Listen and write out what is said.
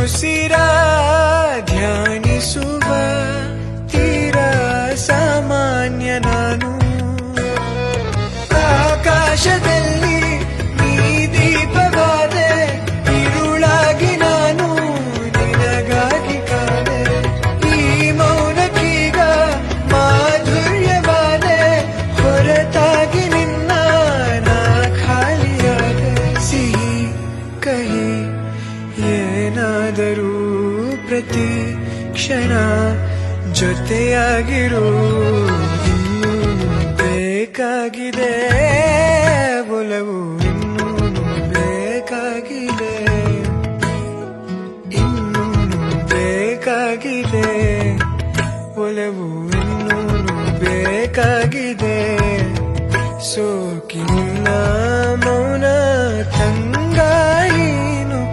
ಉಸಿರ ಧ್ಯಾನಿಸುವ ತೀರ ಸಾಮಾನ್ಯ ನಾನು. ಆಕಾಶದಲ್ಲಿ ನೀ ದೀಪವಾದೆ, ഇരുಳಾಗಿ ನಾನು ನಿನಗಾಗಿ ಕಾದೆ. ಈ ಮೌನಕ್ಕೀಗ ಮಾಧುರ್ಯವಾದೆ, ಹೊರತಾಗಿ ನಿನ್ನ ನಾ ಖಾಲಿಯಾದೆ. ಸಿಹಿ ಕಹಿ ಏನಾದರೂ ಪ್ರತಿ ಕ್ಷಣ ಜೊತೆಯಾಗಿರು. ಇನ್ನೂ ಬೇಕಾಗಿದೆ ಒಲವು, ಇನ್ನೂ ಬೇಕಾಗಿದೆ, ಇನ್ನೂ ಬೇಕಾಗಿದೆ ಒಲವು, ಇನ್ನೂ ಬೇಕಾಗಿದೆ. ಸೋಕಿನ ಮೌನ ತಂಗ